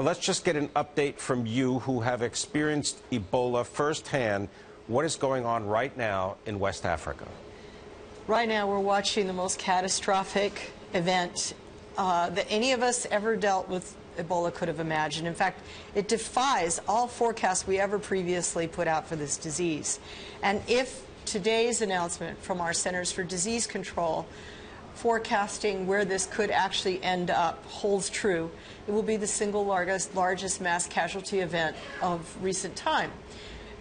Let's just get an update from you who have experienced Ebola firsthand. What is going on right now in West Africa? Right now, we're watching the most catastrophic event that any of us ever dealt with Ebola could have imagined. In fact, it defies all forecasts we ever previously put out for this disease. And if today's announcement from our Centers for Disease Control forecasting where this could actually end up holds true, it will be the single largest mass casualty event of recent time.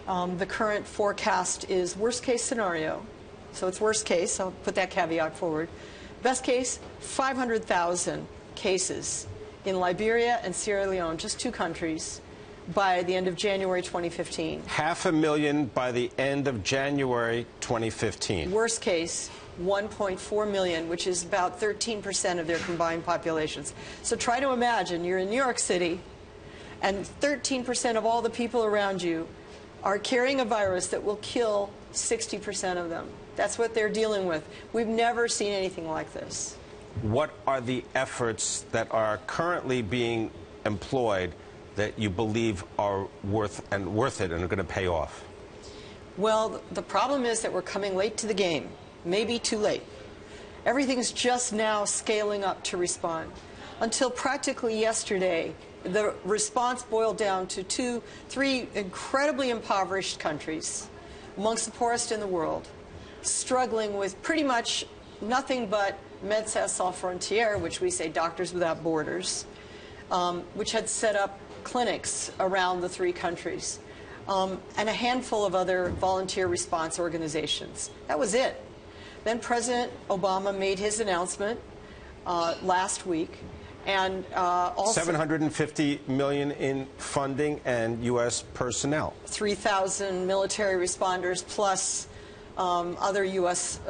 The current forecast is worst case scenario, so it's worst case, I'll put that caveat forward. Best case, 500,000 cases in Liberia and Sierra Leone, just two countries, by the end of January 2015. 500,000 by the end of January 2015. Worst case, 1.4 million, which is about 13% of their combined populations. So try to imagine you're in New York City and 13% of all the people around you are carrying a virus that will kill 60% of them. That's what they're dealing with. We've never seen anything like this. What are the efforts that are currently being employed that you believe are worth it and are going to pay off? Well, the problem is that we're coming late to the game, maybe too late. Everything's just now scaling up to respond. Until practically yesterday, the response boiled down to three incredibly impoverished countries, amongst the poorest in the world, struggling with pretty much nothing but Médecins Sans Frontières, which we say Doctors Without Borders, which had set up clinics around the three countries, and a handful of other volunteer response organizations. That was it. Then President Obama made his announcement last week, and also $750 million in funding and U.S. personnel. 3,000 military responders plus other U.S.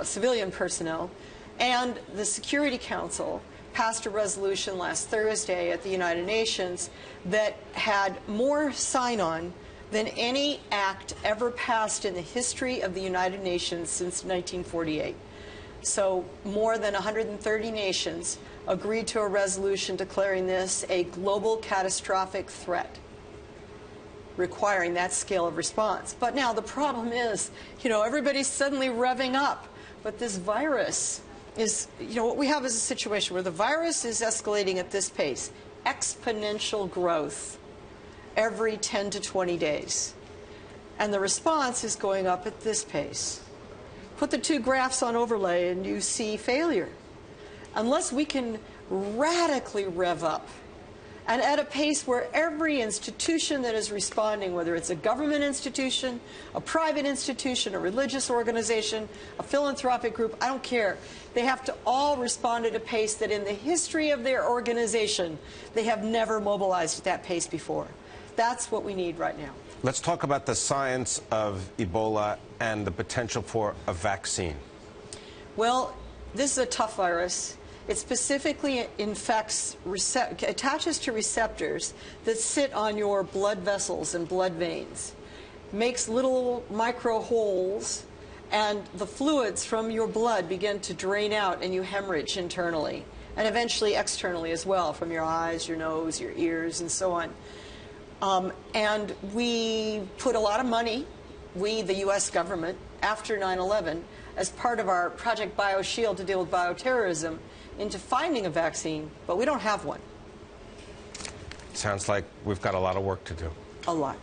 Civilian personnel. And the Security Council passed a resolution last Thursday at the United Nations that had more sign-on than any act ever passed in the history of the United Nations since 1948. So more than 130 nations agreed to a resolution declaring this a global catastrophic threat, requiring that scale of response. But now the problem is, everybody's suddenly revving up, but this virus is, what we have is a situation where the virus is escalating at this pace, exponential growth every 10 to 20 days. And the response is going up at this pace. Put the two graphs on overlay and you see failure. Unless we can radically rev up and at a pace where every institution that is responding, whether it's a government institution, a private institution, a religious organization, a philanthropic group, I don't care. They have to all respond at a pace that in the history of their organization, they have never mobilized at that pace before. That's what we need right now. Let's talk about the science of Ebola and the potential for a vaccine. Well, this is a tough virus. It specifically attaches to receptors that sit on your blood vessels and blood veins, makes little micro holes, and the fluids from your blood begin to drain out and you hemorrhage internally, and eventually externally as well, from your eyes, your nose, your ears, and so on. And we put a lot of money, we, the U.S. government, after 9/11, as part of our Project BioShield to deal with bioterrorism, into finding a vaccine, but we don't have one. Sounds like we've got a lot of work to do. A lot.